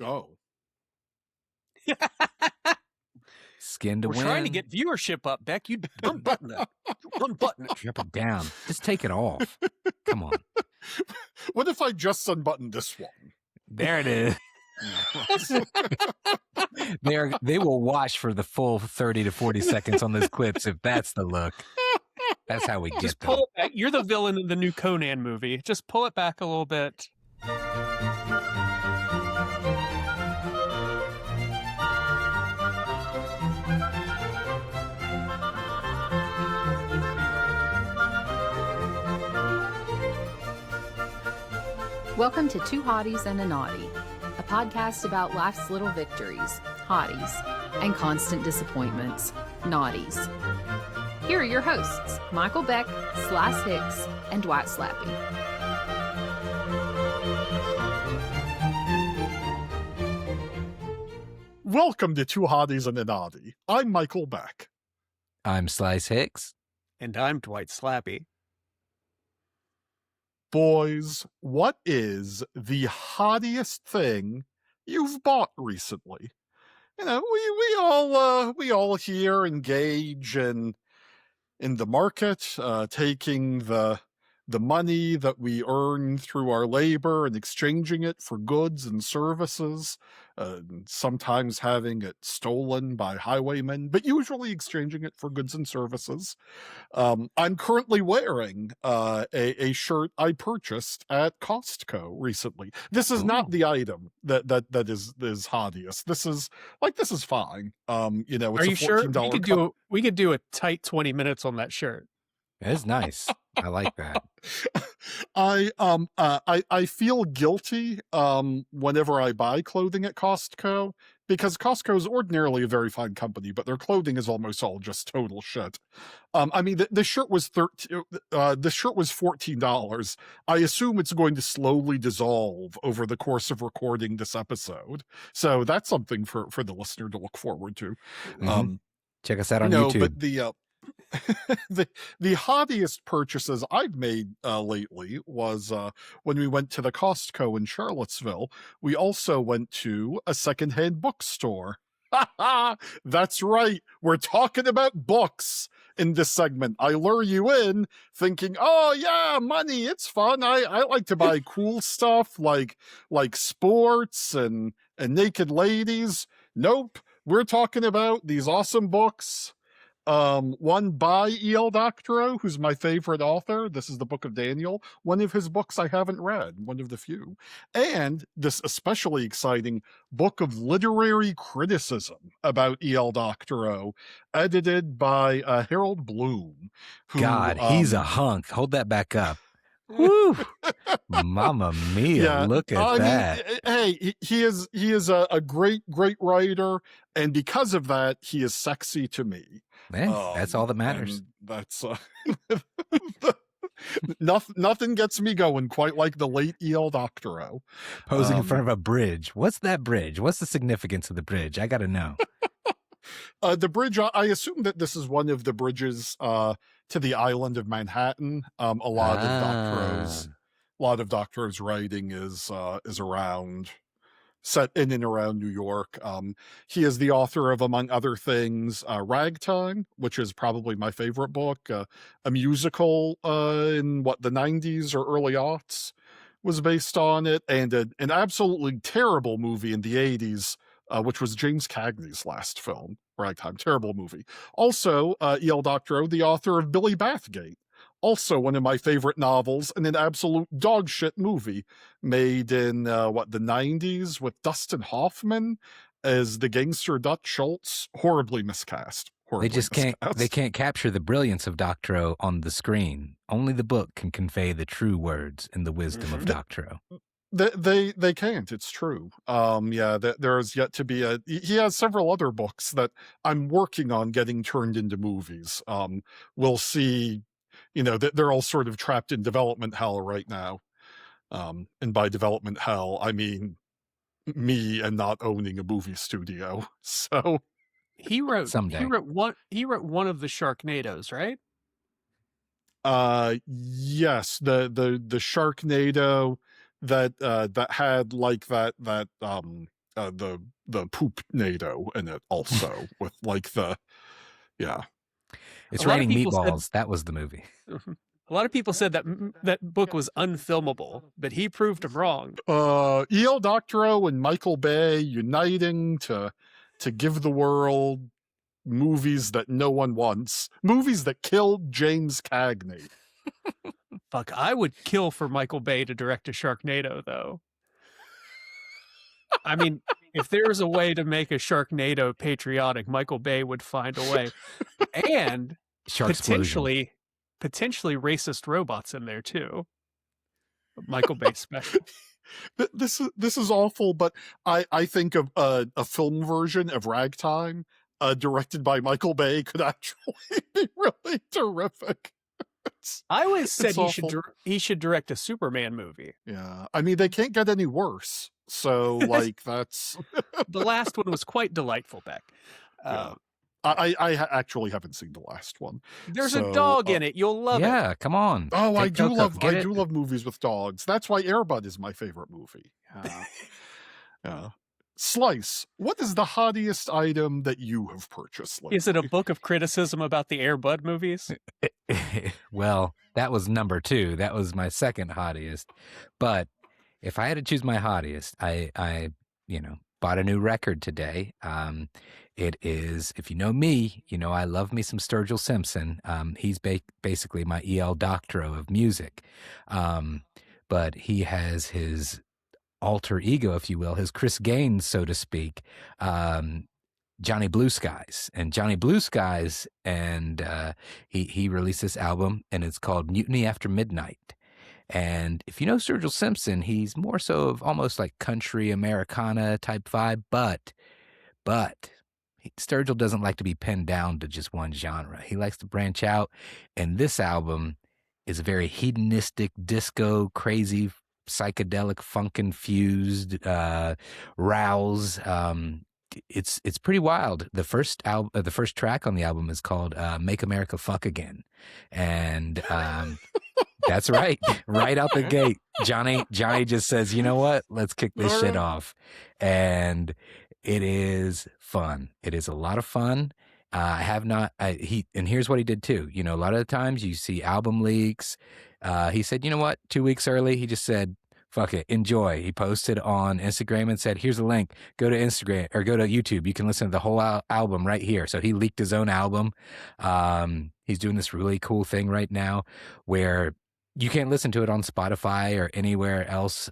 Oh. Skin to We're win. trying to get viewership up, Beck. You unbutton it. Unbutton it. Drop it down. Just take it off. Come on. What if I just unbuttoned this one? There it is. They will watch for the full 30 to 40 seconds on those clips if that's the look. That's how we get Just them. pull it back. You're the villain in the new Conan movie. Just pull it back a little bit. Welcome to Two Hotties and a Naughty, a podcast about life's little victories, hotties, and constant disappointments, naughties. Here are your hosts, Michael Beck, Hicks, and Dwight Slappe. Welcome to Two Hotties and a Naughty. I'm Michael Beck. I'm Hicks. And I'm Dwight Slappe. Boys, what is the hottiest thing you've bought recently? You know, we all here engage in the market, taking the money that we earn through our labor and exchanging it for goods and services, sometimes having it stolen by highwaymen, but usually exchanging it for goods and services. I'm currently wearing a shirt I purchased at Costco recently. This is not the item that is hottiest. This is fine. You know, it's Are you sure? $14 We could do a tight 20 minutes on that shirt. It's nice. I like that. I feel guilty whenever I buy clothing at Costco, because Costco is ordinarily a very fine company, but their clothing is almost all just total shit. I mean, the shirt was $14. I assume it's going to slowly dissolve over the course of recording this episode, so that's something for the listener to look forward to. Mm-hmm. Check us out on YouTube. But the hottiest purchases I've made lately was when we went to the Costco in Charlottesville. We also went to a secondhand bookstore. That's right. We're talking about books in this segment. I lure you in thinking, oh yeah, money, it's fun. I like to buy cool stuff like sports and naked ladies. Nope. We're talking about these awesome books. One by E.L. Doctorow, who's my favorite author. This is the Book of Daniel. One of his books I haven't read, one of the few. And this especially exciting book of literary criticism about E.L. Doctorow, edited by Harold Bloom. Who, God, he's a hunk. Hold that back up. Woo! Mamma mia! Yeah, look at that. Hey, he is a great writer, and because of that, he is sexy to me. That's all that matters. That's nothing gets me going quite like the late E.L. Doctorow posing in front of a bridge. What's that bridge? What's the significance of the bridge? I got to know. The bridge, I assume that this is one of the bridges to the island of Manhattan. A lot of Doctorow's writing is around, set in and around New York. He is the author of, among other things, Ragtime, which is probably my favorite book. A musical in the 90s or early aughts was based on it, and an absolutely terrible movie in the 80s. Which was James Cagney's last film, Ragtime. Terrible movie. Also, E.L. Doctorow, the author of Billy Bathgate. Also one of my favorite novels, and an absolute dogshit movie made in, the 90s with Dustin Hoffman as the gangster Dutch Schultz. Horribly miscast. They can't capture the brilliance of Doctorow on the screen. Only the book can convey the true words and the wisdom of Doctorow. They can't. It's true. There is yet to be he has several other books that I'm working on getting turned into movies. We'll see. You know, they're all sort of trapped in development hell right now. And by development hell, I mean me and not owning a movie studio. So he wrote someday. He wrote one of the Sharknadoes, right? Yes, the Sharknado that had like that the poop NATO in it also with like It's A lot of raining people said- meatballs. That was the movie. A lot of people said that that book was unfilmable, but he proved them wrong. E.L. Doctorow and Michael Bay uniting to give the world movies that no one wants, movies that killed James Cagney. Fuck, I would kill for Michael Bay to direct a Sharknado, though. I mean, if there was a way to make a Sharknado patriotic, Michael Bay would find a way. And Sharksplosion. potentially racist robots in there too. Michael Bay special. This is awful, but I think of a film version of Ragtime directed by Michael Bay could actually be really terrific. I always said it's awful. he should direct a Superman movie. Yeah, I mean they can't get any worse. So like that's The last one was quite delightful, Beck. Yeah. I actually haven't seen the last one. There's So, a dog in it. You'll love it. Yeah, come on. Oh, I Take do notes love up. Get it? movies with dogs. That's why Air Bud is my favorite movie. Yeah. Slice, what is the hottiest item that you have purchased lately? Is it a book of criticism about the Air Bud movies? Well, that was number 2. That was my second hottiest. But if I had to choose my hottiest, I bought a new record today. It is, if you know me, you know I love me some Sturgill Simpson. He's basically my E.L. Doctorow of music. But he has his alter ego, if you will, his Chris Gaines, so to speak, Johnny Blue Skies. And Johnny Blue Skies, and he released this album, and it's called Mutiny After Midnight. And if you know Sturgill Simpson, he's more so of almost like country Americana type vibe, but Sturgill doesn't like to be pinned down to just one genre. He likes to branch out, and this album is a very hedonistic, disco, crazy, psychedelic, funk-infused, rouse. It's pretty wild. The first track on the album is called "Make America Fuck Again," and that's right. Right out the gate, Johnny just says, "You know what? Let's kick this shit off," and it is fun. It is a lot of fun. And here's what he did too. You know, a lot of the times you see album leaks. He said, you know what? 2 weeks early, he just said, fuck it, enjoy. He posted on Instagram and said, here's a link. Go to Instagram or go to YouTube. You can listen to the whole album right here. So he leaked his own album. He's doing this really cool thing right now where you can't listen to it on Spotify or anywhere else,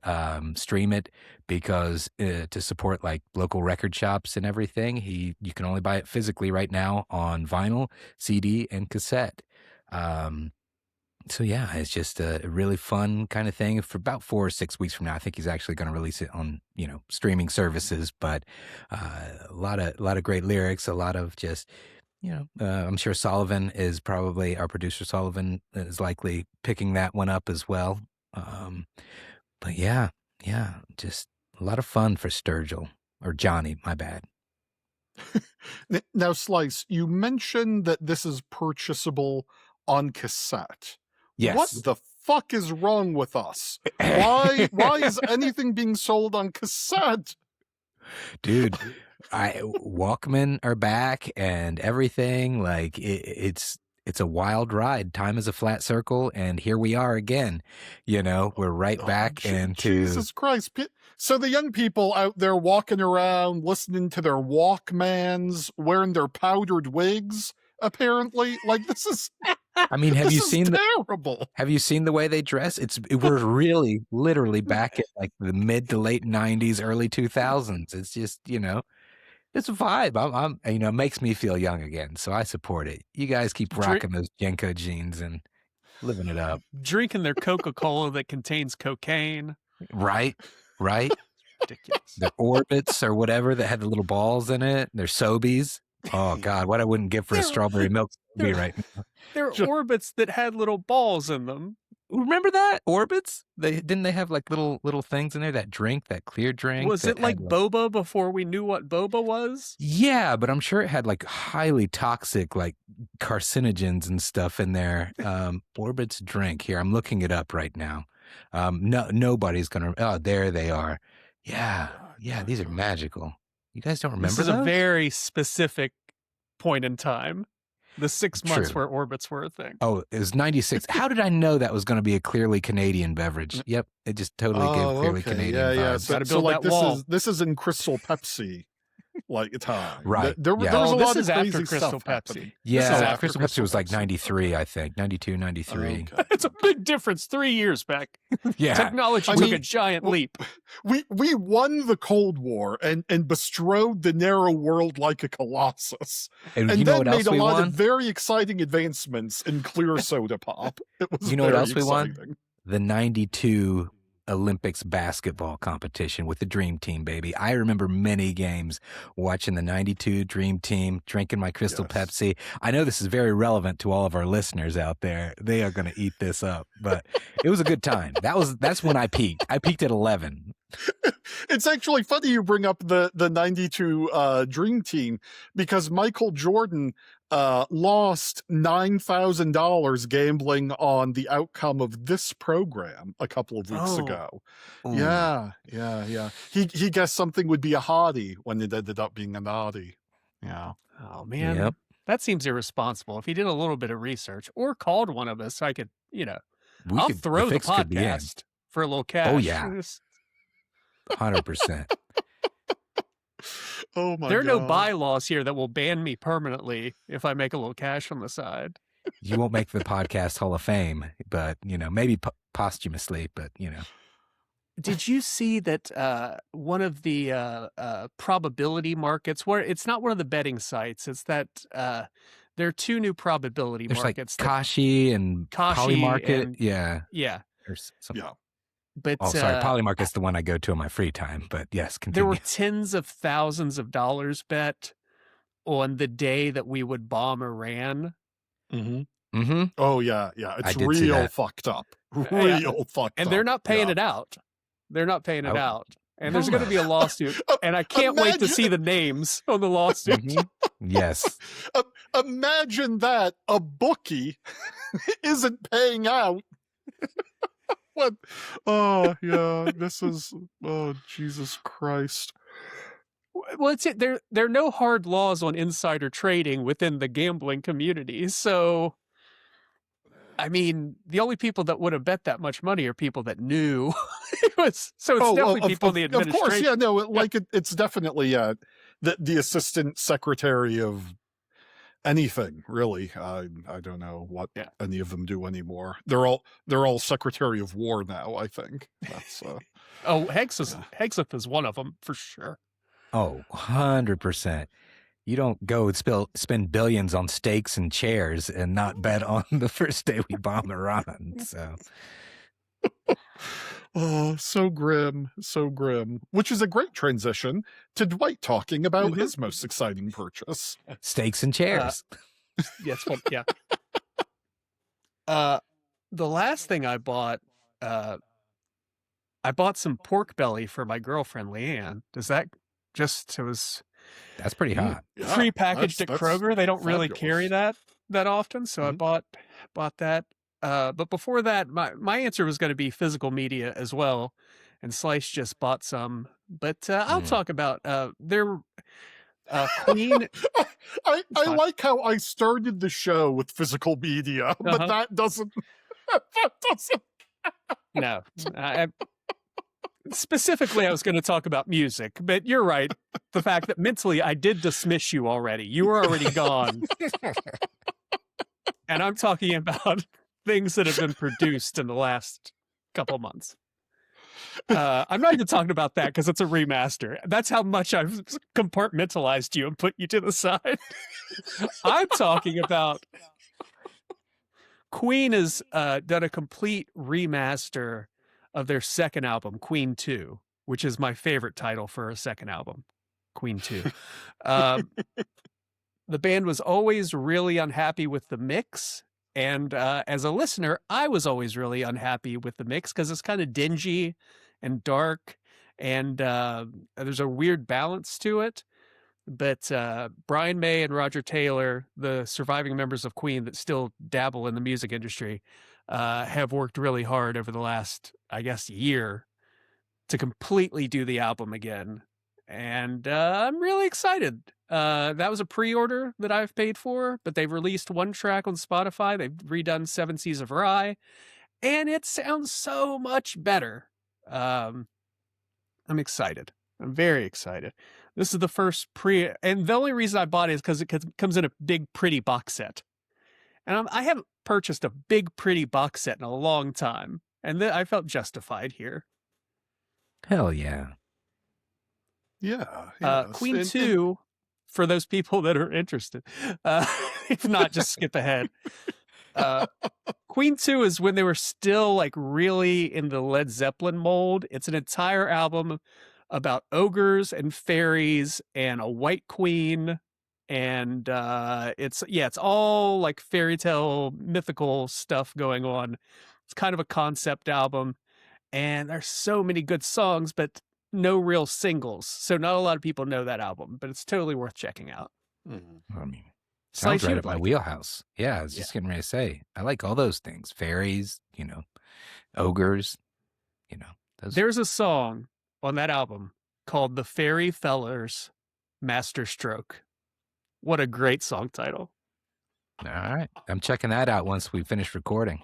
stream it, because to support like local record shops and everything, you can only buy it physically right now on vinyl, CD, and cassette. So yeah, it's just a really fun kind of thing. For about 4 or 6 weeks from now, I think he's actually going to release it on streaming services. But a lot of great lyrics, a lot of just. I'm sure Sullivan is probably, our producer Sullivan is likely picking that one up as well. But yeah, just a lot of fun for Sturgill, or Johnny, my bad. Now, Slice, you mentioned that this is purchasable on cassette. Yes. What the fuck is wrong with us? Why is anything being sold on cassette? Dude, Walkman are back and everything. Like it's a wild ride. Time is a flat circle, and here we are again. We're right back into Jesus Christ. So the young people out there walking around, listening to their Walkmans, wearing their powdered wigs, apparently, like this is. I mean, have you seen terrible? Have you seen the way they dress? We're really, literally back at like the mid to late 90s, early 2000s. It's just, it's a vibe. I'm it makes me feel young again, so I support it. You guys keep rocking those Jenko jeans and living it up. Drinking their Coca-Cola that contains cocaine. Right. Ridiculous. Their Orbits or whatever that had the little balls in it. Their Sobeys. Oh God, what I wouldn't give for a strawberry milk Sobe right now. There are Orbits that had little balls in them. Remember that? Orbits? They have like little things in there, that clear drink. Was it like boba before we knew what boba was? Yeah, but I'm sure it had like highly toxic, like carcinogens and stuff in there. Orbits drink. Here, I'm looking it up right now. Nobody's gonna. Oh, there they are. Yeah. Yeah, these are magical. You guys don't remember This is those? a very specific point in time. The 6 months True. where orbits were a thing. Oh, it was 96. How did I know that was going to be a clearly Canadian beverage? Yep, it just totally gave clearly Canadian Yeah. vibes. Gotta So build like that wall. this is in Crystal Pepsi like time. Right, There yeah. was a this lot is of after crazy Crystal stuff Pepsi. happening. This is Yeah, after Crystal Pepsi was like Pepsi. 93, I think. 92, 93. Okay. It's a big difference. 3 years back. Yeah. Technology I took mean, a giant leap. We won the Cold War and bestrode the narrow world like a colossus. And And you know then what else made a we lot won? of very exciting advancements in clear soda pop. It was You know what very else we won? exciting. The 92 Olympics basketball competition with the Dream Team, baby. I remember many games watching the 92 Dream Team, drinking my Crystal Yes. Pepsi. I know this is very relevant to all of our listeners out there. They are going to eat this up, but it was a good time. That's when I peaked. I peaked at 11. It's actually funny you bring up the 92 Dream Team because Michael Jordan lost $9,000 gambling on the outcome of this program a couple of weeks Oh. ago. Ooh. Yeah. He guessed something would be a hottie when it ended up being a naughty. Yeah. Oh, man. Yep. That seems irresponsible. If he did a little bit of research or called one of us, I could, I'll throw the Fix could be in. podcast for a little cash. Oh, yeah. 100%. Oh my There are no God. bylaws here that will ban me permanently if I make a little cash on the side. You won't make the podcast Hall of Fame, but, maybe posthumously, but, Did you see that one of the probability markets, where it's not one of the betting sites, it's that there are 2 new probability there's like markets. that- Kashi and Kashi Polymarket. and- Yeah. yeah, Or something. Yeah. but Oh, sorry. Polymarket's the one I go to in my free time, but yes, there continue. were tens of thousands of dollars bet on the day that we would bomb Iran. Mm-hmm. Oh yeah. I It's did see real that. fucked up. Yeah. Real fucked up. And they're not paying Yeah. it out. They're not paying it Oh. out. And Hell there's going to no. be a lawsuit. And I can't wait to see the names on the lawsuit. Mhm. Yes. Imagine that a bookie isn't paying out. What? Oh yeah, this is. Oh Jesus Christ! Well, there are no hard laws on insider trading within the gambling community. So, I mean, the only people that would have bet that much money are people that knew. So it's definitely people in the Of administration. course, yeah, no, it's definitely the assistant secretary of anything really. I don't know what any of them do anymore. They're all secretary of war now. I think that's. Oh, Hexeth is one of them for sure. Oh, 100%. You don't go and spend billions on steaks and chairs and not bet on the first day we bomb Iran. So. Oh, so grim. Which is a great transition to Dwight talking about his most exciting purchase. Steaks and chairs. Yes, well, yeah. The last thing I bought some pork belly for my girlfriend Leanne. Does that it was That's pretty hot. Yeah, pre-packaged at that's Kroger? They don't really carry fabulous. that often, so I bought that. But before that, my answer was going to be physical media as well, and Slice just bought some. But I'll talk about their Queen. I like how I started the show with physical media, but that doesn't. No. Specifically, I was going to talk about music, but you're right. The fact that mentally I did dismiss you already. You were already gone. And I'm talking about things that have been produced in the last couple months. I'm not even talking about that because it's a remaster. That's how much I've compartmentalized you and put you to the side. I'm talking about Queen has done a complete remaster of their second album, Queen 2, which is my favorite title for a second album, Queen 2. The band was always really unhappy with the mix. And as a listener, I was always really unhappy with the mix because it's kind of dingy and dark. And there's a weird balance to it. But Brian May and Roger Taylor, the surviving members of Queen that still dabble in the music industry, have worked really hard over the last, I guess, year to completely do the album again. And I'm really excited. That was a pre-order that I've paid for, but they've released one track on Spotify. They've redone Seven Seas of Rye, and it sounds so much better. I'm excited. I'm very excited. This is the first and the only reason I bought it is because it comes in a big, pretty box set. And I haven't purchased a big, pretty box set in a long time. And I felt justified here. Hell yeah. Yeah. Queen And- 2, for those people that are interested. If not, just skip ahead. Queen 2 is when they were still like really in the Led Zeppelin mold. It's an entire album about ogres and fairies and a white queen. And it's all like fairy tale mythical stuff going on. It's kind of a concept album. And there's so many good songs, but no real singles. So not a lot of people know that album, but it's totally worth checking out. Mhm. I mean, Slice, sounds right you'd up my like it. wheelhouse. Yeah, I was just getting ready to say, I like all those things. Fairies, ogres, those. There's a song on that album called The Fairy Fellers Master Stroke. What a great song title. All right. I'm checking that out once we finish recording.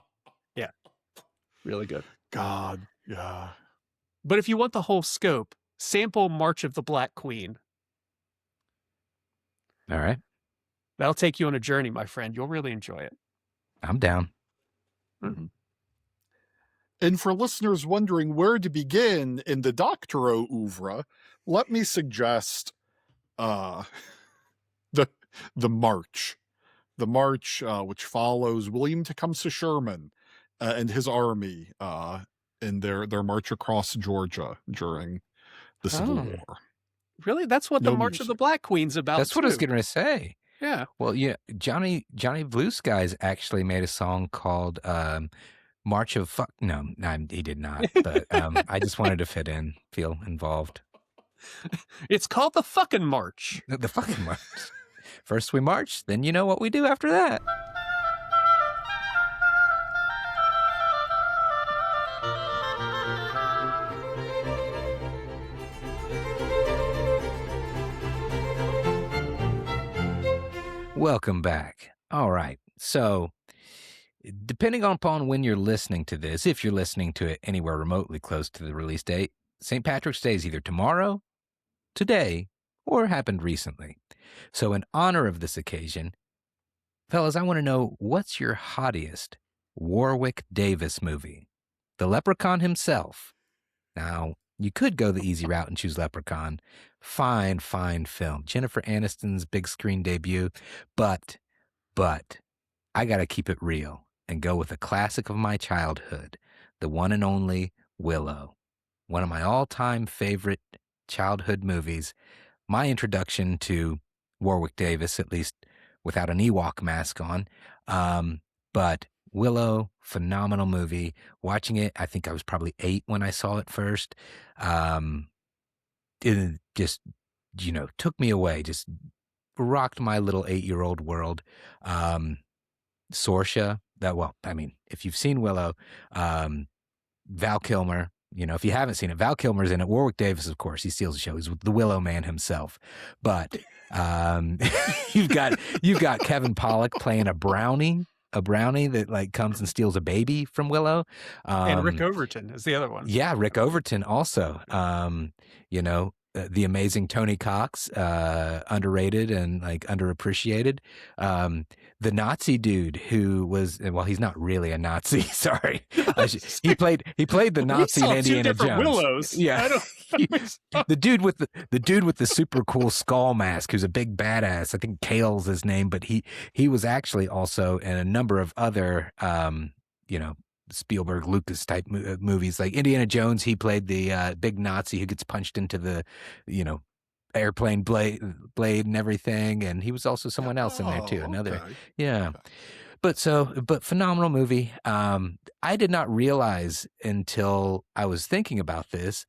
Really good. God, yeah. But if you want the whole scope, sample March of the Black Queen. All right. That'll take you on a journey, my friend. You'll really enjoy it. I'm down. And for listeners wondering where to begin in the Doctorow oeuvre, let me suggest the march. The march, which follows William Tecumseh Sherman and his army in their march across Georgia during the Civil Oh. War. Really? That's what the No March of music. the Black Queen's about. That's what I was too. getting ready to say. Yeah. Well, yeah, Johnny Blue Skies actually made a song called March of Fuck. No, he did not. But I just wanted to fit in, feel involved. It's called the fucking March. The fucking march. First we march, then you know what we do after that. Welcome back. All right. So, depending upon when you're listening to this, if you're listening to it anywhere remotely close to the release date, St. Patrick's Day is either tomorrow, today, or happened recently. So, in honor of this occasion, fellas, I want to know, what's your hottiest Warwick Davis movie? The Leprechaun himself. Now, you could go the easy route and choose Leprechaun. Fine film. Jennifer Aniston's big screen debut. But I got to keep it real and go with a classic of my childhood, the one and only Willow. One of my all-time favorite childhood movies. My introduction to Warwick Davis, at least without an Ewok mask on. But Willow, phenomenal movie. Watching it, I think I was probably 8 when I saw it first. It just, took me away, just rocked my little 8-year-old world. Sorsha, if you've seen Willow, Val Kilmer, if you haven't seen it, Val Kilmer's in it. Warwick Davis, of course, he steals the show. He's the Willow Man himself. But you've got Kevin Pollak playing a brownie that comes and steals a baby from Willow. And Rick Overton is the other one. Yeah, Rick Overton also. The amazing Tony Cox, underrated and underappreciated. The Nazi dude who was, he's not really a Nazi. Sorry, he played the Nazi in Indiana Jones. Willows. Yeah, the dude with the super cool skull mask, who's a big badass. I think Kale's his name, but he was actually also in a number of other, Spielberg, Lucas type movies. Like Indiana Jones, he played the big Nazi who gets punched into the, airplane blade and everything. And he was also someone else in there too. Another, okay. yeah. But phenomenal movie. I did not realize until I was thinking about this,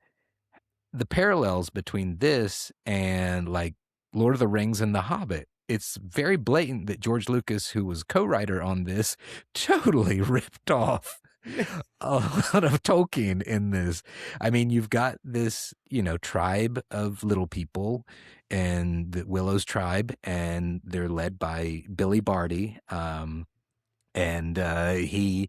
the parallels between this and Lord of the Rings and The Hobbit. It's very blatant that George Lucas, who was co-writer on this, totally ripped off a lot of Tolkien in this. I mean, you've got this, tribe of little people, and the Willow's tribe, and they're led by Billy Barty. And he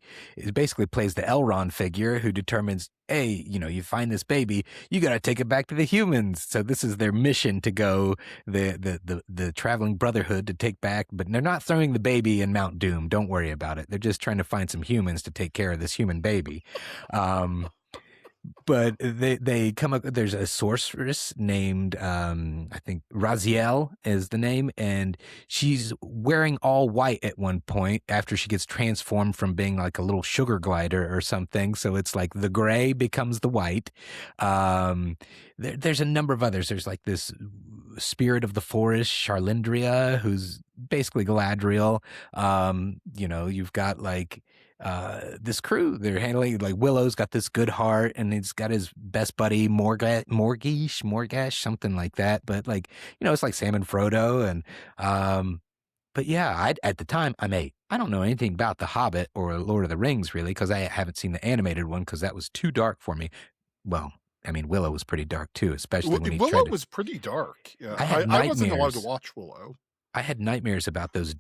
basically plays the Elrond figure who determines, hey, you find this baby, you got to take it back to the humans. So this is their mission to go, the traveling brotherhood to take back. But they're not throwing the baby in Mount Doom. Don't worry about it. They're just trying to find some humans to take care of this human baby. But they come up. There's a sorceress named I think Raziel is the name, and she's wearing all white at one point after she gets transformed from being like a little sugar glider or something. So it's like the gray becomes the white. There's a number of others. There's like this spirit of the forest, Charlindria, who's basically Galadriel. You've got like this crew they're handling, like Willow's got this good heart, and he's got his best buddy Morgash, something like that. But like, it's like Sam and Frodo, and but yeah, at the time I'm 8. I don't know anything about The Hobbit or Lord of the Rings really, because I haven't seen the animated one because that was too dark for me. Well, I mean, Willow was pretty dark too, especially when Willow was pretty dark. Yeah, I wasn't allowed to watch Willow. I had nightmares about those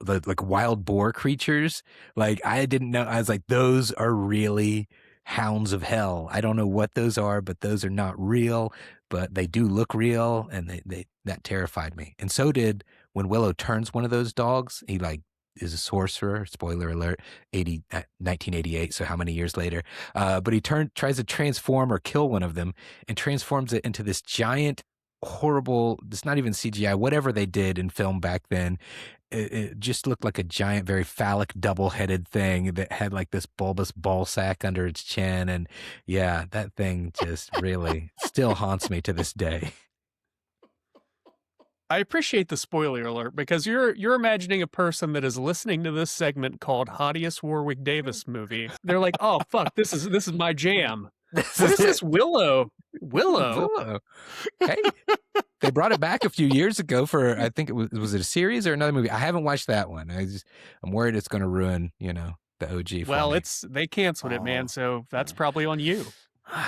like wild boar creatures. Like I didn't know. I was like, those are really hounds of hell. I don't know what those are, but those are not real, but they do look real. And that terrified me. And so did when Willow turns one of those dogs. He like is a sorcerer, spoiler alert, 1988. So how many years later? But he tries to transform or kill one of them and transforms it into this giant, horrible, it's not even CGI, whatever they did in film back then. It just looked like a giant, very phallic, double-headed thing that had like this bulbous ball sack under its chin. And yeah, that thing just really still haunts me to this day. I appreciate the spoiler alert because you're imagining a person that is listening to this segment called Hotties Warwick Davis movie. They're like, oh fuck, this is my jam. What is this Willow? Hey, they brought it back a few years ago for, I think was it a series or another movie? I haven't watched that one. I'm worried it's going to ruin, the OG. Well, they canceled it, man. So that's probably on you.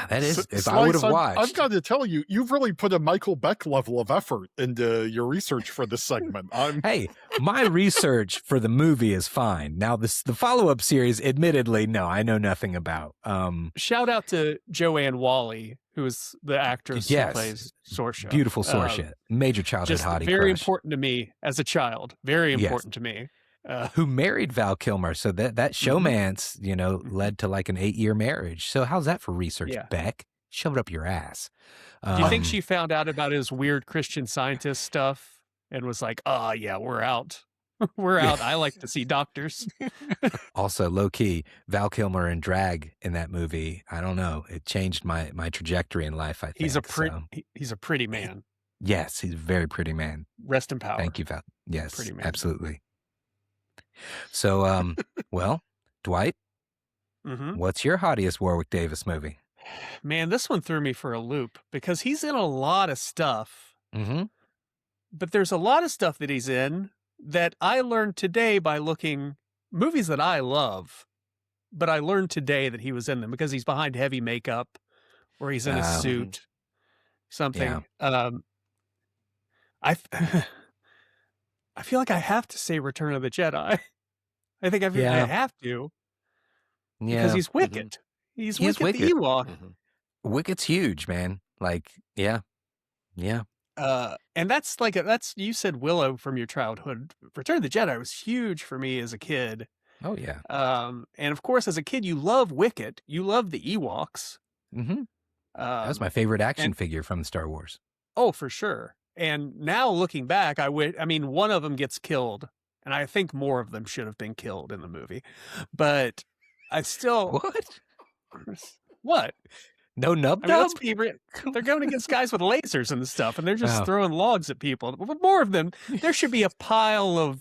That is, if Slice, I would have watched. I've got to tell you, you've really put a Michael Beck level of effort into your research for this segment. Hey, my research for the movie is fine. Now, the follow-up series, admittedly, no, I know nothing about. Shout out to Joanne Wally, who is the actress who plays Sorsha. Beautiful Sorsha. Major childhood hottie very crush. important to me as a child. Very important to me. Who married Val Kilmer. So that showmance, led to like an 8-year marriage. So how's that for research, Beck? Shove it up your ass. Do you think she found out about his weird Christian Scientist stuff and was like, oh, yeah, we're out. We're out. I like to see doctors. Also, low key, Val Kilmer in drag in that movie. I don't know. It changed my trajectory in life, I think. He's a pretty man. Yes, he's a very pretty man. Rest in power. Thank you, Val. Yes, pretty man. Absolutely. So, well, Dwight, what's your hottiest Warwick Davis movie? Man, this one threw me for a loop because he's in a lot of stuff. But there's a lot of stuff that he's in that I learned today by looking movies that I love, but I learned today that he was in them because he's behind heavy makeup or he's in a suit, something. Yeah. I feel like I have to say Return of the Jedi. I think I have to. Yeah. Because he's Wicket. He's Wicket the Ewok. Wicket's huge, man. Like, yeah. And that's you said Willow from your childhood. Return of the Jedi was huge for me as a kid. Oh, yeah. And of course, as a kid, you love Wicket. You love the Ewoks. That was my favorite action figure from Star Wars. Oh, for sure. And now looking back, one of them gets killed, and I think more of them should have been killed in the movie. But I still what? No nub. They're going against guys with lasers and stuff, and they're just throwing logs at people. But more of them. There should be a pile of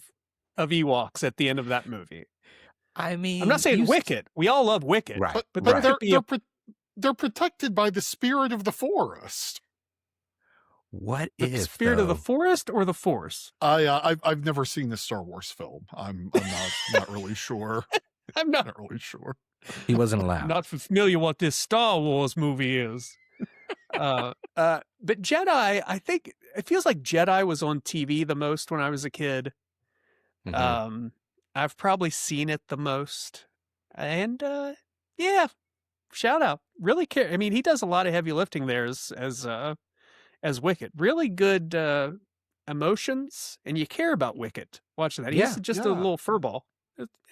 Ewoks at the end of that movie. I mean, I'm not saying Wicket. We all love Wicket, right? But they're protected by the spirit of the forest. What the if spirit of the forest or the Force? I've never seen the Star Wars film. I'm not really sure. I'm not really sure. He wasn't allowed. Not familiar what this Star Wars movie is. But Jedi, I think it feels like Jedi was on TV the most when I was a kid. Mhm. I've probably seen it the most, and yeah, shout out. Really care. I mean, he does a lot of heavy lifting there as Wicket. Really good emotions, and you care about Wicket. Watch that. Yeah, He's just yeah. a little furball.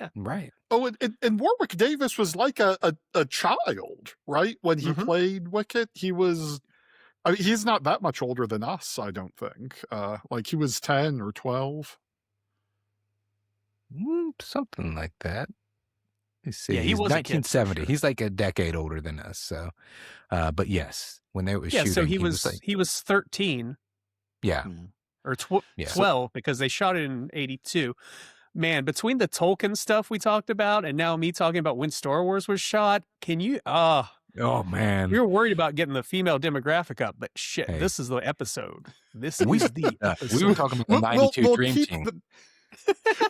Yeah. Right. Oh, and Warwick Davis was like a child, right? When he Mhm. played Wicket, he was. I mean, he's not that much older than us, I don't think. Like he was 10 or 12. Something like that. Let's see. Yeah, he He's was a kid, for 1970. sure. He's like a decade older than us. So, but yes, when they were Yeah, shooting, so he was like, he was 13 yeah, or Yeah. 12 because they shot it in 82. Man, between the Tolkien stuff we talked about and now me talking about when Star Wars was shot, can you oh man, we were worried about getting the female demographic up, but shit, Hey. this is the episode. This we is the we episode. were talking about the '92 Dream keep Team.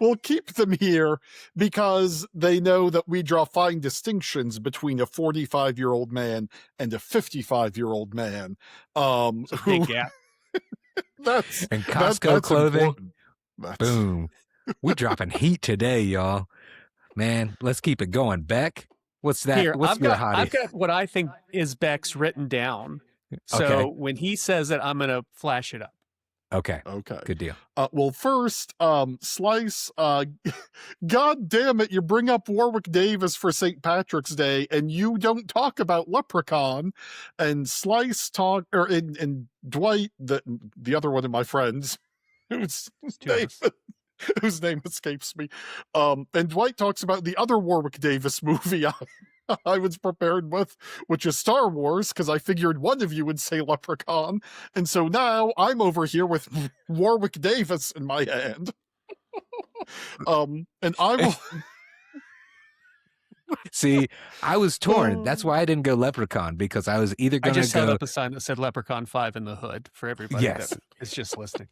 we'll keep them here because they know that we draw fine distinctions between a 45-year-old man and a 55-year-old man. It's a big gap. That's And Costco clothing. important. That's- Boom. We're dropping heat today, y'all. Man, let's keep it going. Beck, what's that? Here, What's I've your got hottie? what I think is Beck's written down. So Okay. when he says it, I'm gonna flash it up. Okay, Okay. good deal. Well, first, Slice, God damn it, you bring up Warwick Davis for St. Patrick's Day and you don't talk about Leprechaun. And Slice and Dwight, the other one of my friends, whose name escapes me. And Dwight talks about the other Warwick Davis movie I was prepared with, which is Star Wars, because I figured one of you would say Leprechaun. And so now I'm over here with Warwick Davis in my hand. And I will. See, I was torn. That's why I didn't go Leprechaun, because I was either I going to just held go, up a sign that said Leprechaun 5 in the hood for everybody Yes. that is just listening.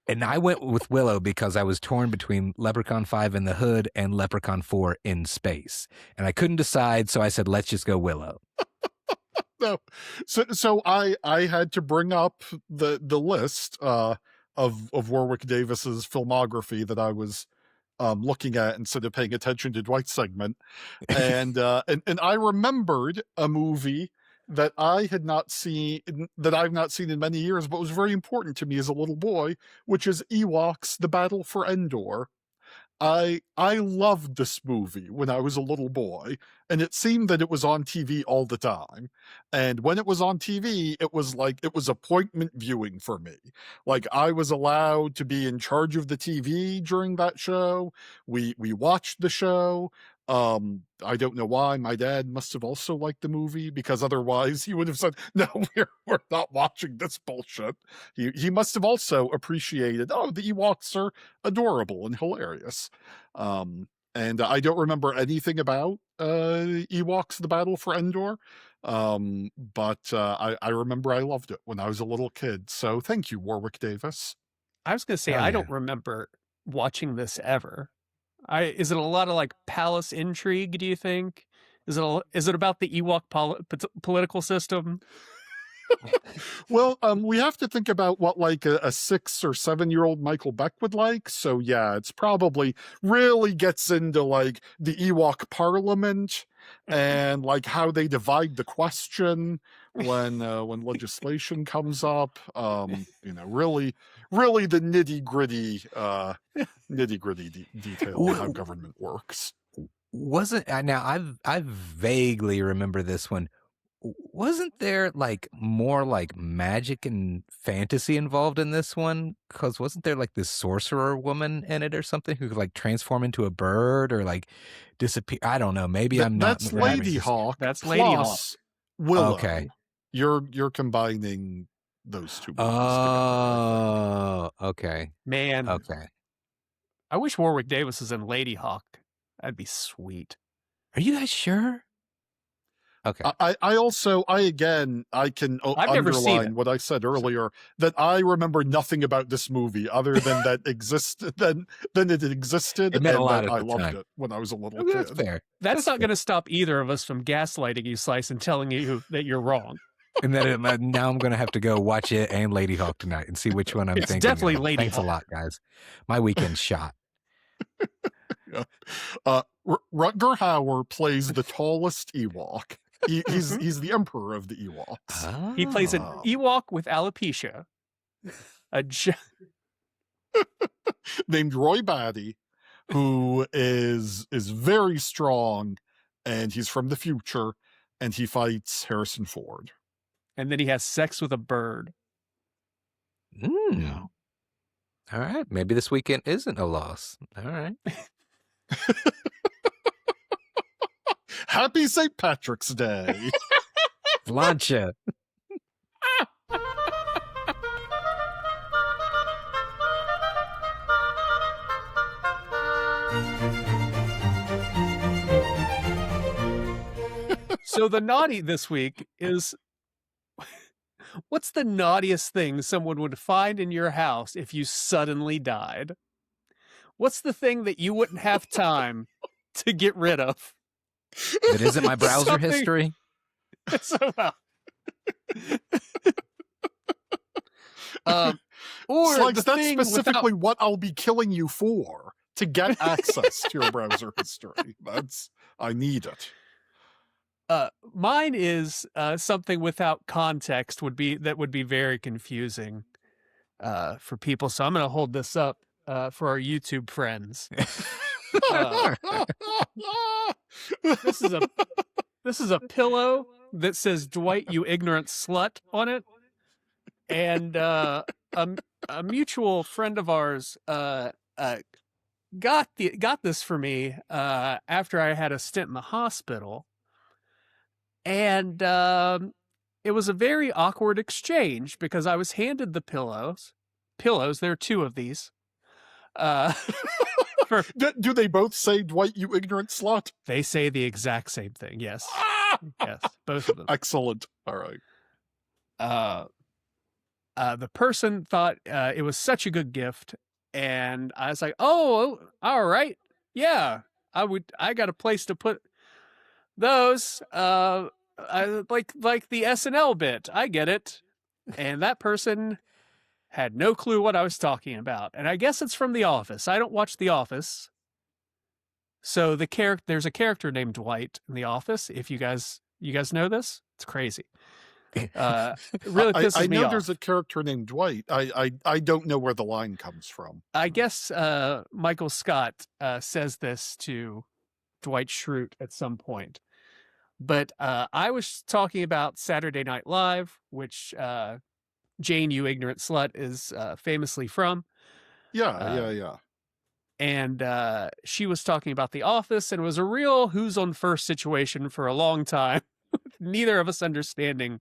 and I went with Willow because I was torn between Leprechaun 5 in the Hood and Leprechaun 4 in space. And I couldn't decide, so I said, let's just go Willow. No. So I had to bring up the list of Warwick Davis's filmography that I was looking at instead of paying attention to Dwight's segment. And I remembered a movie that I had not seen, that I've not seen in many years, but was very important to me as a little boy, which is Ewoks: The Battle for Endor. I loved this movie when I was a little boy, and it seemed that it was on TV all the time. And when it was on TV, it was like it was appointment viewing for me. Like I was allowed to be in charge of the TV during that show. We watched the show. I don't know why. My dad must have also liked the movie, because otherwise he would have said, "No, we're not watching this bullshit." He must have also appreciated, oh, the Ewoks are adorable and hilarious. And I don't remember anything about Ewoks: The Battle for Endor, but I remember I loved it when I was a little kid. So thank you, Warwick Davis. I was going to say, Hell I yeah. don't remember watching this ever. Is it a lot of like palace intrigue, do you think? Is it about the Ewok political system? Well, we have to think about what like a 6 or 7-year-old Michael Beck would like. So yeah, it's probably really gets into like the Ewok Parliament and like how they divide the question when legislation comes up. Really the nitty gritty detail of how government works. Wasn't now I vaguely remember this one. Wasn't there like more like magic and fantasy involved in this one? Because wasn't there like this sorcerer woman in it or something who could like transform into a bird or like disappear? I don't know. Maybe I'm not. That's Lady Hawk. That's Lady Hawk. plus Willow. Okay. You're combining those two movies together. Oh, okay. Man, Okay. I wish Warwick Davis was in Lady Hawk. That'd be sweet. Are you guys sure? Okay. I can I've never seen underline it. what I said earlier, that I remember nothing about this movie other than that it existed, It meant a and lot that at I the loved time. it when I was a little Okay, that's kid. fair. That's not going to stop either of us from gaslighting you, Slice, and telling you that you're wrong. And then now I'm going to have to go watch it and Lady Hawk tonight and see which one I'm It's thinking. definitely of. Lady Thanks Hawk. a lot, guys. My weekend's shot. Yeah. Rutger Hauer plays the tallest Ewok. He's the emperor of the Ewoks. He plays an Oh. Ewok with alopecia. Named Roy Batty, who is very strong, and he's from the future, and he fights Harrison Ford. And then he has sex with a bird. Mm. All right. Maybe this weekend isn't a loss. All right. Happy St. Patrick's Day. Lancha. So the naughty this week is, what's the naughtiest thing someone would find in your house if you suddenly died? What's the thing that you wouldn't have time to get rid of? That isn't my browser Something- history. Somehow. Or Slugs, the that's thing specifically what I'll be killing you for, to get access to your browser history. I need it. Mine is something without context would be very confusing for people. So I'm going to hold this up for our YouTube friends. This is a pillow that says "Dwight, you ignorant slut" on it, and a mutual friend of ours got this for me after I had a stint in the hospital. And it was a very awkward exchange because I was handed the pillows. There are two of these. Do they both say "Dwight, you ignorant slut"? They say the exact same thing. Yes. Yes. Both of them. Excellent. All right. The person thought it was such a good gift. And I was like, oh, all right. Yeah, I got a place to put those. Like the SNL bit. I get it. And that person had no clue what I was talking about. And I guess it's from The Office. I don't watch The Office. So there's a character named Dwight in The Office. If you guys know this, it's crazy. It really pisses I me know off. there's a character named Dwight. I don't know where the line comes from. I guess Michael Scott says this to Dwight Schrute at some point. But I was talking about Saturday Night Live, which Jane, you ignorant slut, is famously from. Yeah. And she was talking about The Office, and it was a real who's on first situation for a long time. Neither of us understanding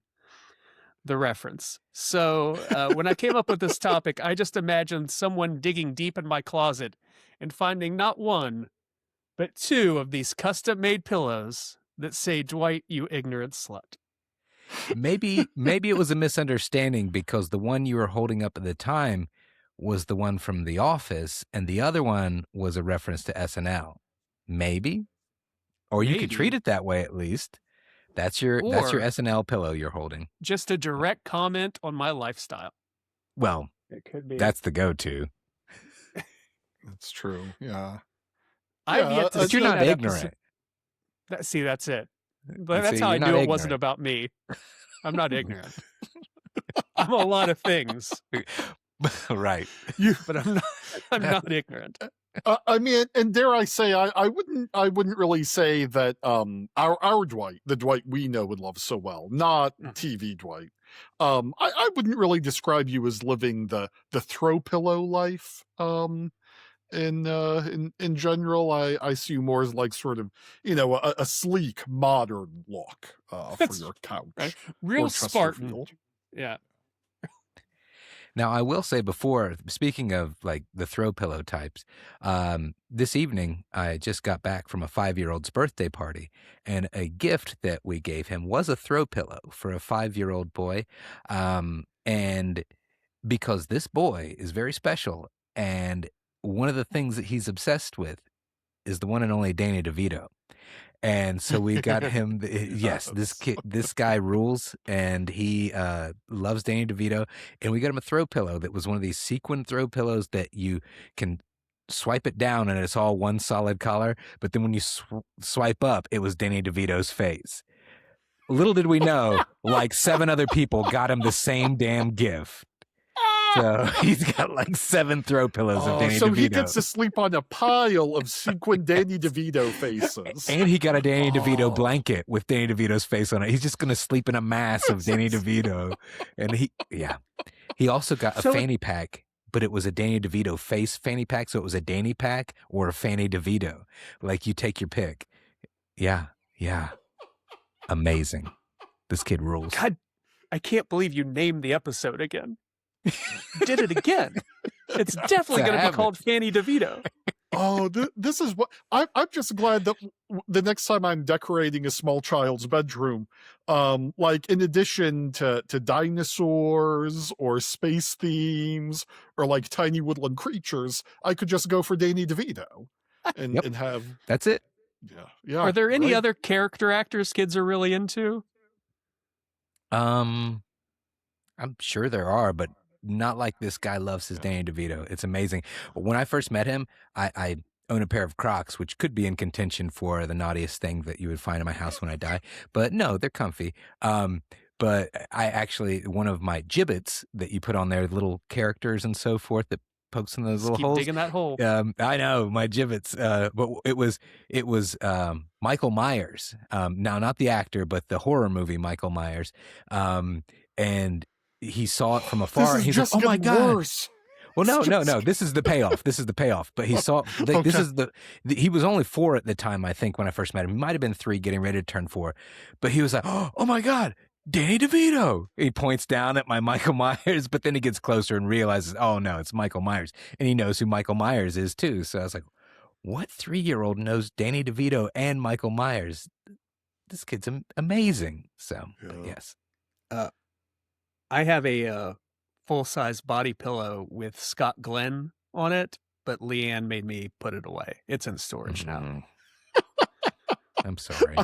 the reference. So when I came up with this topic, I just imagined someone digging deep in my closet and finding not one, but two of these custom-made pillows that say, Dwight, you ignorant slut. Maybe it was a misunderstanding because the one you were holding up at the time was the one from The Office, and the other one was a reference to SNL. Maybe, or you could treat it that way at least. That's your SNL pillow you're holding. Just a direct comment on my lifestyle. Well, It could be. that's the go-to. That's true. Yeah. I've yet to But see you're not that ignorant. See, that's it. But that's See, how I you're not knew it ignorant. wasn't about me. I'm not ignorant. I'm a lot of things, Right. but I'm not ignorant. I mean, and dare I say, I wouldn't really say that our Dwight, the Dwight we know and love so well, not TV Dwight. I wouldn't really describe you as living the throw pillow life. In general, I see you more as like sort of, a sleek, modern look for That's your couch. right. Real or Spartan. Chesterfield. Yeah. Now, I will say before, speaking of like the throw pillow types, this evening I just got back from a 5-year-old's birthday party, and a gift that we gave him was a throw pillow for a 5-year-old boy. And because this boy is very special, and one of the things that he's obsessed with is the one and only Danny DeVito. And so we got him. Yes, this guy rules, and he loves Danny DeVito. And we got him a throw pillow that was one of these sequined throw pillows that you can swipe it down, and it's all one solid color. But then when you swipe up, it was Danny DeVito's face. Little did we know, like 7 other people got him the same damn gift. So he's got like 7 throw pillows of Danny so DeVito. he gets to sleep on a pile of sequined Danny DeVito faces. And he got a Danny DeVito blanket with Danny DeVito's face on it. He's just going to sleep in a mass of Danny DeVito. And he also got a fanny pack, but it was a Danny DeVito face fanny pack. So it was a Danny pack or a Fanny DeVito. Like, you take your pick. Yeah. Amazing. This kid rules. God, I can't believe you named the episode again. You did it again. It's definitely going to be called Fanny DeVito. Oh, this is what I'm just glad that the next time I'm decorating a small child's bedroom, like in addition to dinosaurs or space themes or like tiny woodland creatures, I could just go for Danny DeVito and have. That's it. Yeah. Are there any other character actors kids are really into? I'm sure there are, but not like this guy loves his Danny DeVito. It's amazing. When I first met him, I own a pair of Crocs, which could be in contention for the naughtiest thing that you would find in my house when I die. But no, they're comfy. But I actually, one of my gibbets that you put on there, little characters and so forth that pokes in those little holes. Digging that hole. I know, my gibbets. But it was Michael Myers. Now, not the actor, but the horror movie Michael Myers. And he saw it from afar. And he's like, "Oh my God!" Worse. Well, no. This is the payoff. But he saw. Like, this is he was only 4 at the time, I think, when I first met him. He might have been 3, getting ready to turn 4. But he was like, "Oh my God, Danny DeVito!" He points down at my Michael Myers, but then he gets closer and realizes, "Oh no, it's Michael Myers," and he knows who Michael Myers is too. So I was like, "What 3-year-old knows Danny DeVito and Michael Myers? This kid's amazing." So, but yes. I have a full-size body pillow with Scott Glenn on it, but Leanne made me put it away. It's in storage now. I'm sorry.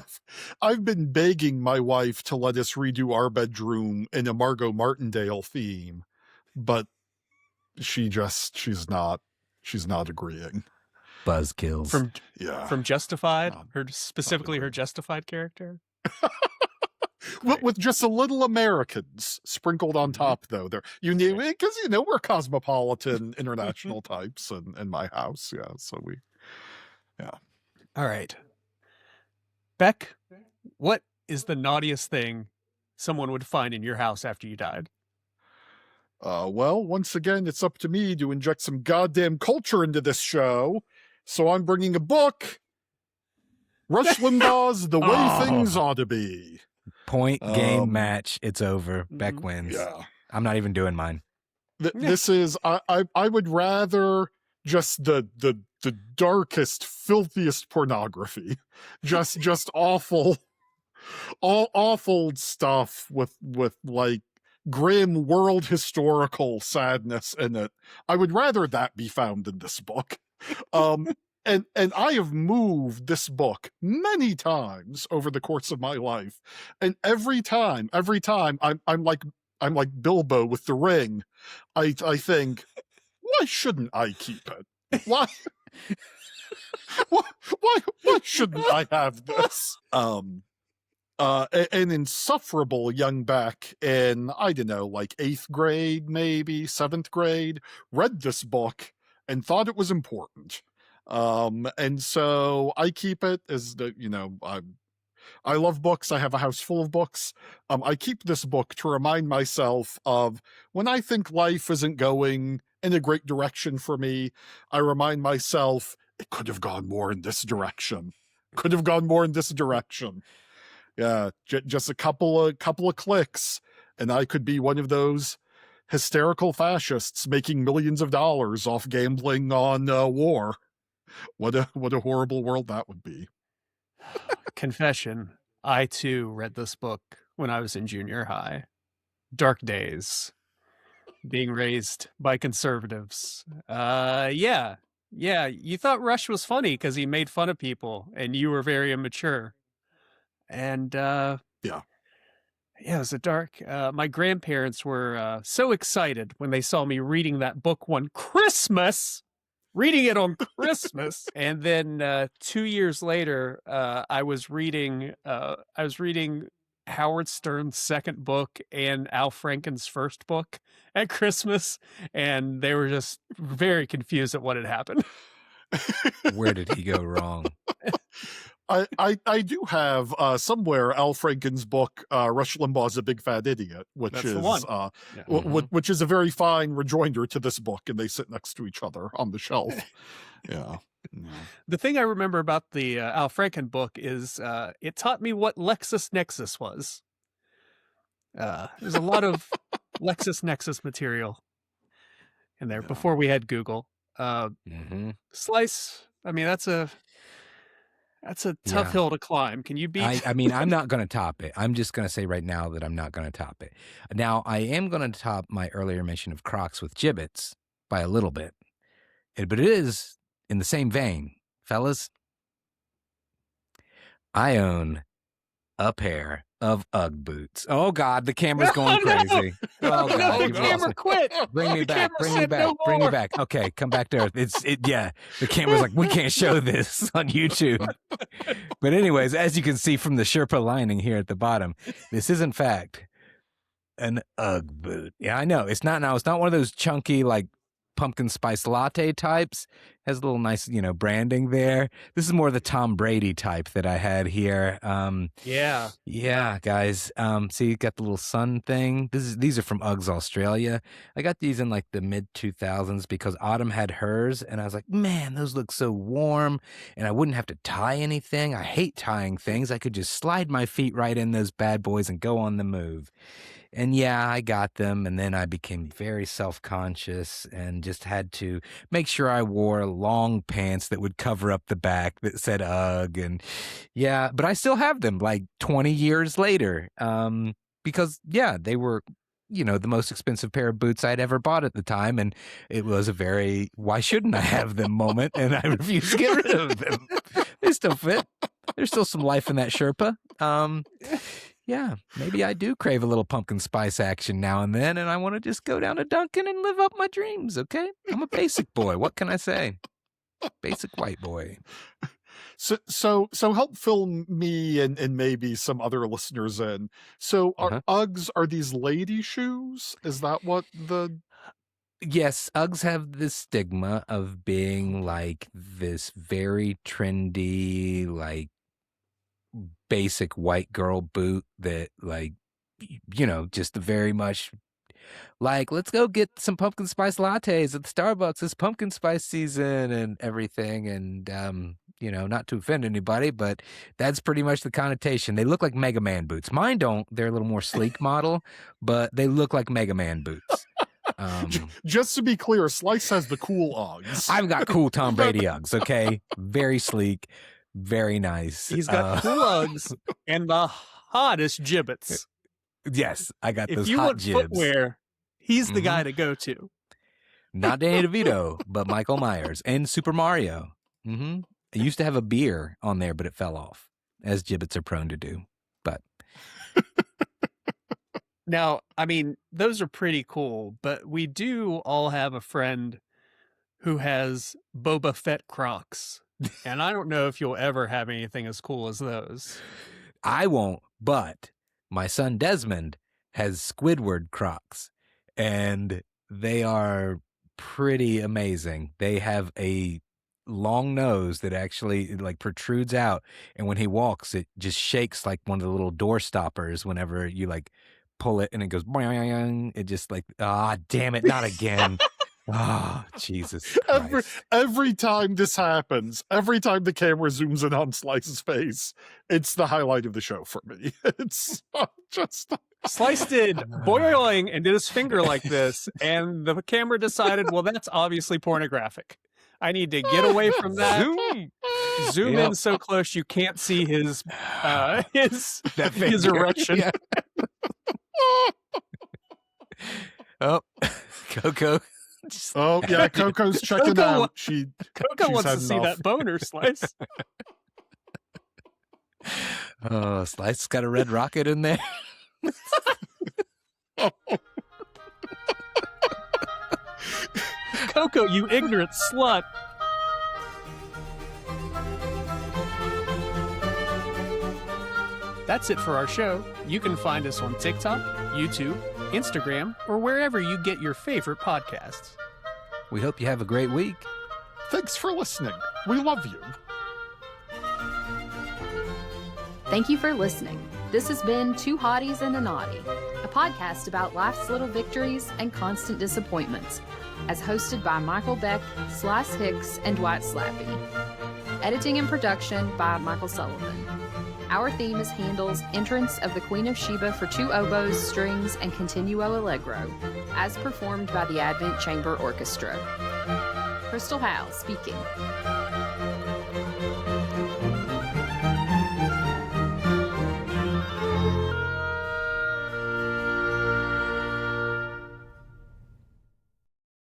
I've been begging my wife to let us redo our bedroom in a Margot Martindale theme, but she's not agreeing. Buzzkills. From Justified, specifically her Justified character. With just a little Americans sprinkled on top, though. There, you need, because we're cosmopolitan international types in my house. Yeah, so All right, Beck, what is the naughtiest thing someone would find in your house after you died? Well, once again, it's up to me to inject some goddamn culture into this show. So I'm bringing a book, Rush Limbaugh's The Way Things Ought to Be. Point, game, match. It's over. Beck wins. Yeah. I'm not even doing mine. This is, I would rather just the darkest, filthiest pornography. Just awful stuff with like grim world historical sadness in it. I would rather that be found in this book. And I have moved this book many times over the course of my life, and every time I'm like Bilbo with the ring. I think, why shouldn't I keep it? Why shouldn't I have this? An insufferable young Beck in, I don't know, like 8th grade, maybe 7th grade, read this book and thought it was important. And so I keep it as I love books. I have a house full of books. I keep this book to remind myself of when I think life isn't going in a great direction for me. I remind myself it could have gone more in this direction. Yeah, just a couple of clicks, and I could be one of those hysterical fascists making millions of dollars off gambling on war. What a horrible world that would be. Confession. I too read this book when I was in junior high. Dark days. Being raised by conservatives. Yeah. You thought Rush was funny because he made fun of people and you were very immature. And Yeah. it was a dark. My grandparents were so excited when they saw me reading that book one Christmas, reading it on Christmas, and then 2 years later, I was reading Howard Stern's second book and Al Franken's first book at Christmas, and they were just very confused at what had happened. Where did he go wrong? I do have somewhere Al Franken's book, Rush Limbaugh's a Big Fat Idiot, which That's is the one. which is a very fine rejoinder to this book, and they sit next to each other on the shelf. Yeah. The thing I remember about the Al Franken book is it taught me what LexisNexis was. There's a lot of LexisNexis material in there before we had Google. Slice, I mean, that's a tough hill to climb. Can you beat? I mean, I'm not going to top it. I'm just going to say right now that I'm not going to top it. Now, I am going to top my earlier mention of Crocs with gibbets by a little bit. But it is in the same vein. Fellas, I own a pair of Ugg boots. Oh, God, the camera's going crazy. Oh, God. The camera quit. Bring me back. Bring me back. Bring me back. Okay, come back to earth. Yeah. The camera's like, we can't show this on YouTube. But anyways, as you can see from the Sherpa lining here at the bottom, this is in fact an Ugg boot. Yeah, I know. It's not one of those chunky like pumpkin spice latte types. Has a little nice, branding there. This is more the Tom Brady type that I had here. Yeah, guys. See, you got the little sun thing. These are from Uggs Australia. I got these in like the mid 2000s because Autumn had hers, and I was like, man, those look so warm, and I wouldn't have to tie anything. I hate tying things. I could just slide my feet right in those bad boys and go on the move. And yeah, I got them, and then I became very self-conscious and just had to make sure I wore long pants that would cover up the back that said Ugg. And yeah, but I still have them like 20 years later because, yeah, they were, the most expensive pair of boots I'd ever bought at the time. And it was a very, why shouldn't I have them moment? And I refused to get rid of them. They still fit. There's still some life in that Sherpa. Yeah, maybe I do crave a little pumpkin spice action now and then, and I want to just go down to Dunkin' and live up my dreams, okay? I'm a basic boy. What can I say? Basic white boy. So help fill me and maybe some other listeners in. So are Uggs, are these lady shoes? Is that what the... Yes, Uggs have this stigma of being like this very trendy, like, basic white girl boot that like just very much like, let's go get some pumpkin spice lattes at the Starbucks. It's pumpkin spice season and everything. And not to offend anybody, but that's pretty much the connotation. They look like Mega Man boots. Mine don't. They're a little more sleek model, but they look like Mega Man boots. Just to be clear, Slice has the cool Uggs. I've got cool Tom Brady Uggs, okay? Very sleek. Very nice. He's got cool Uggs and the hottest gibbets. Yes, I got those if you hot want jibs. Footwear, he's the guy to go to. Not Danny DeVito, but Michael Myers and Super Mario. I used to have a beer on there, but it fell off, as gibbets are prone to do. But now, I mean, those are pretty cool, but we do all have a friend who has Boba Fett Crocs. And I don't know if you'll ever have anything as cool as those. I won't, but my son Desmond has Squidward Crocs, and they are pretty amazing. They have a long nose that actually like protrudes out, and when he walks, it just shakes like one of the little door stoppers whenever you like pull it, and it goes boing. It just like, damn it, not again. Oh, Jesus Christ. Every time this happens, every time the camera zooms in on Slice's face, it's the highlight of the show for me. It's just Slice did boing and did his finger like this, and the camera decided, well, that's obviously pornographic. I need to get away from that. Zoom in so close you can't see his erection. Yeah. Oh, Coco. Oh yeah, Coco's checking Coco- out. Coco she's wants to had see enough. that boner, Slice. Oh, Slice's got a red rocket in there. Coco, you ignorant slut. That's it for our show. You can find us on TikTok, YouTube, Instagram, or wherever you get your favorite podcasts. We hope you have a great week. Thanks for listening. We love you. Thank you for listening. This has been Two Hotties and a Naughty, a podcast about life's little victories and constant disappointments, as hosted by Michael Beck, Slice Hicks, and Dwight Slappe. Editing and production by Michael Sullivan. Our theme is Handel's Entrance of the Queen of Sheba for two oboes, strings, and Continuo allegro, as performed by the Advent Chamber Orchestra. Crystal Howe speaking.